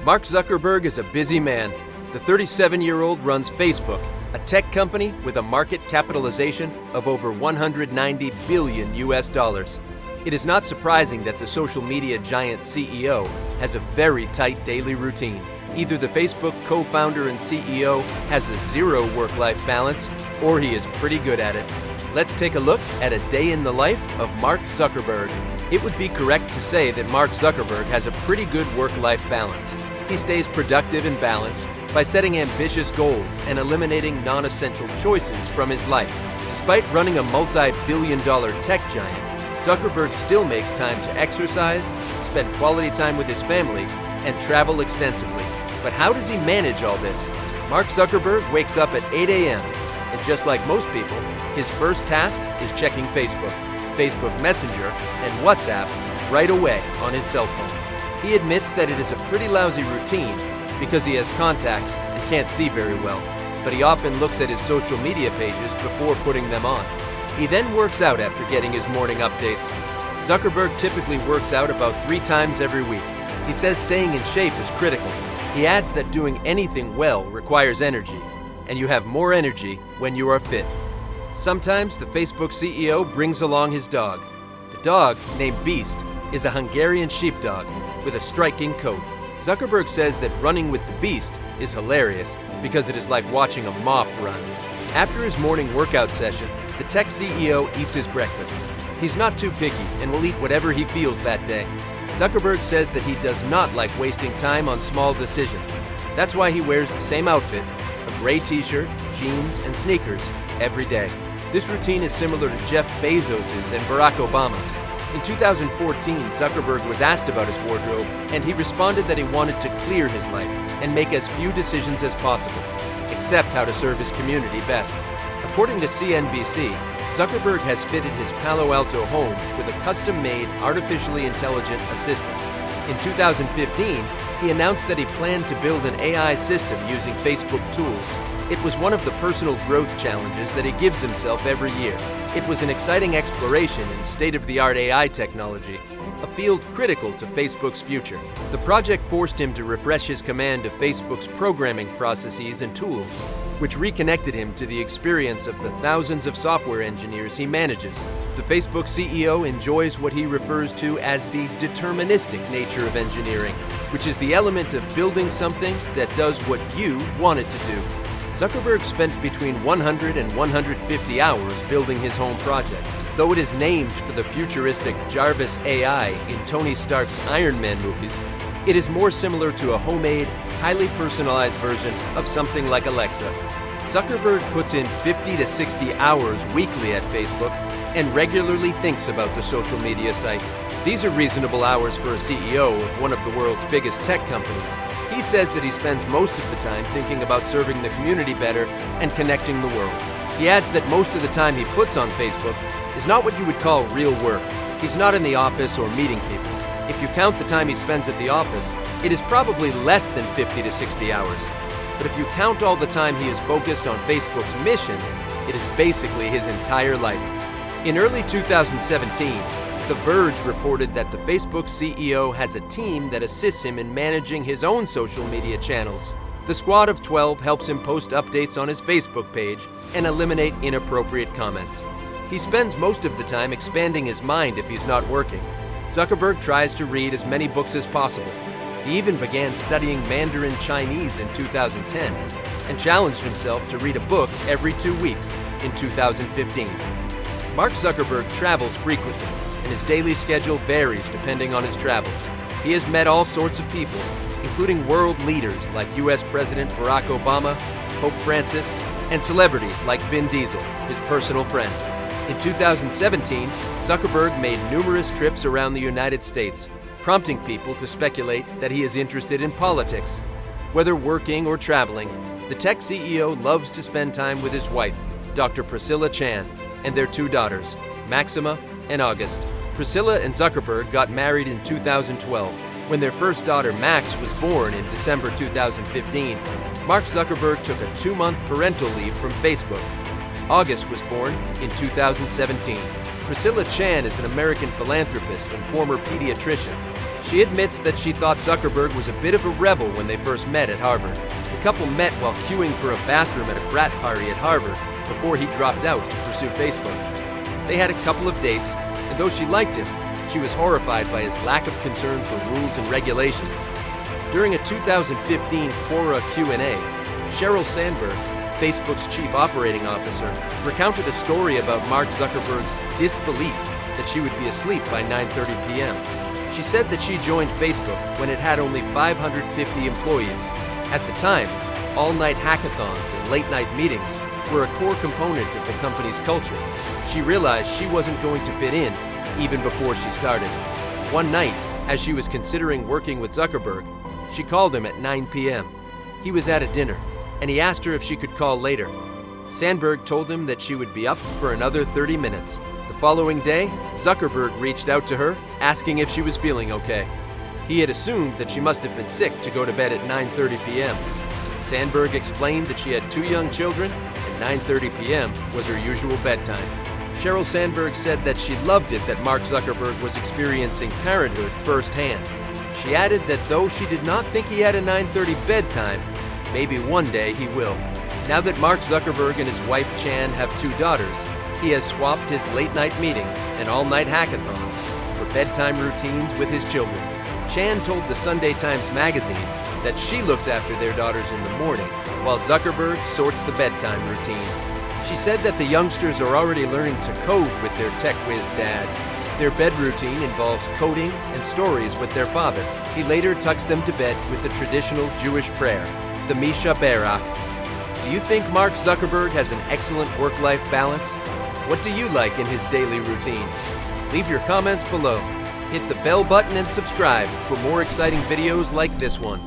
Mark Zuckerberg is a busy man. The 37-year-old runs Facebook, a tech company with a market capitalization of over $190 billion US. It is not surprising that the social media giant CEO has a very tight daily routine. Either the Facebook co-founder and CEO has a zero work-life balance, or he is pretty good at it. Let's take a look at a day in the life of Mark Zuckerberg. It would be correct to say that Mark Zuckerberg has a pretty good work-life balance. He stays productive and balanced by setting ambitious goals and eliminating non-essential choices from his life. Despite running a multi-billion-dollar tech giant, Zuckerberg still makes time to exercise, spend quality time with his family, and travel extensively. But how does he manage all this? Mark Zuckerberg wakes up at 8 a.m. and just like most people, his first task is checking Facebook, Facebook Messenger, and WhatsApp right away on his cell phone. He admits that it is a pretty lousy routine because he has contacts and can't see very well, but he often looks at his social media pages before putting them on. He then works out after getting his morning updates. Zuckerberg typically works out about 3 times every week. He says staying in shape is critical. He adds that doing anything well requires energy, and you have more energy when you are fit. Sometimes the Facebook CEO brings along his dog. The dog, named Beast, is a Hungarian sheepdog with a striking coat. Zuckerberg says that running with the Beast is hilarious because it is like watching a moth run. After his morning workout session, the tech CEO eats his breakfast. He's not too picky and will eat whatever he feels that day. Zuckerberg says that he does not like wasting time on small decisions. That's why he wears the same outfit, a gray t-shirt, jeans, and sneakers, every day. This routine is similar to Jeff Bezos's and Barack Obama's. In 2014, Zuckerberg was asked about his wardrobe, and he responded that he wanted to clear his life and make as few decisions as possible, except how to serve his community best. According to CNBC, Zuckerberg has fitted his Palo Alto home with a custom-made artificially intelligent assistant. In 2015, he announced that he planned to build an AI system using Facebook tools. It was one of the personal growth challenges that he gives himself every year. It was an exciting exploration in state-of-the-art AI technology, a field critical to Facebook's future. The project forced him to refresh his command of Facebook's programming processes and tools, which reconnected him to the experience of the thousands of software engineers he manages. The Facebook CEO enjoys what he refers to as the deterministic nature of engineering, which is the element of building something that does what you want it to do. Zuckerberg spent between 100 and 150 hours building his home project. Though it is named for the futuristic Jarvis AI in Tony Stark's Iron Man movies, it is more similar to a homemade, highly personalized version of something like Alexa. Zuckerberg puts in 50 to 60 hours weekly at Facebook and regularly thinks about the social media site. These are reasonable hours for a CEO of one of the world's biggest tech companies. He says that he spends most of the time thinking about serving the community better and connecting the world. He adds that most of the time he puts on Facebook is not what you would call real work. He's not in the office or meeting people. If you count the time he spends at the office, it is probably less than 50 to 60 hours. But if you count all the time he is focused on Facebook's mission, it is basically his entire life. In early 2017, The Verge reported that the Facebook CEO has a team that assists him in managing his own social media channels. The squad of 12 helps him post updates on his Facebook page and eliminate inappropriate comments. He spends most of the time expanding his mind if he's not working. Zuckerberg tries to read as many books as possible. He even began studying Mandarin Chinese in 2010 and challenged himself to read a book every 2 weeks in 2015. Mark Zuckerberg travels frequently, and his daily schedule varies depending on his travels. He has met all sorts of people, including world leaders like US President Barack Obama, Pope Francis, and celebrities like Vin Diesel, his personal friend. In 2017, Zuckerberg made numerous trips around the United States, prompting people to speculate that he is interested in politics. Whether working or traveling, the tech CEO loves to spend time with his wife, Dr. Priscilla Chan, and their 2 daughters, Maxima and August. Priscilla and Zuckerberg got married in 2012. When their first daughter, Max, was born in December 2015, Mark Zuckerberg took a 2-month parental leave from Facebook. August was born in 2017. Priscilla Chan is an American philanthropist and former pediatrician. She admits that she thought Zuckerberg was a bit of a rebel when they first met at Harvard. The couple met while queuing for a bathroom at a frat party at Harvard before he dropped out to pursue Facebook. They had a couple of dates, and though she liked him, she was horrified by his lack of concern for rules and regulations. During a 2015 Quora Q&A, Sheryl Sandberg, Facebook's chief operating officer, recounted a story about Mark Zuckerberg's disbelief that she would be asleep by 9:30 p.m. She said that she joined Facebook when it had only 550 employees. At the time, all-night hackathons and late-night meetings were a core component of the company's culture. She realized she wasn't going to fit in even before she started. One night, as she was considering working with Zuckerberg, she called him at 9 p.m. He was at a dinner, and he asked her if she could call later. Sandberg told him that she would be up for another 30 minutes. The following day, Zuckerberg reached out to her, asking if she was feeling okay. He had assumed that she must have been sick to go to bed at 9:30 p.m. Sandberg explained that she had 2 young children, and 9:30 p.m. was her usual bedtime. Sheryl Sandberg said that she loved it that Mark Zuckerberg was experiencing parenthood firsthand. She added that though she did not think he had a 9:30 bedtime, maybe one day he will. Now that Mark Zuckerberg and his wife Chan have 2 daughters, he has swapped his late-night meetings and all-night hackathons for bedtime routines with his children. Chan told the Sunday Times magazine that she looks after their daughters in the morning, while Zuckerberg sorts the bedtime routine. She said that the youngsters are already learning to code with their tech whiz dad. Their bed routine involves coding and stories with their father. He later tucks them to bed with the traditional Jewish prayer, the Misha Berach. Do you think Mark Zuckerberg has an excellent work-life balance? What do you like in his daily routine? Leave your comments below. Hit the bell button and subscribe for more exciting videos like this one.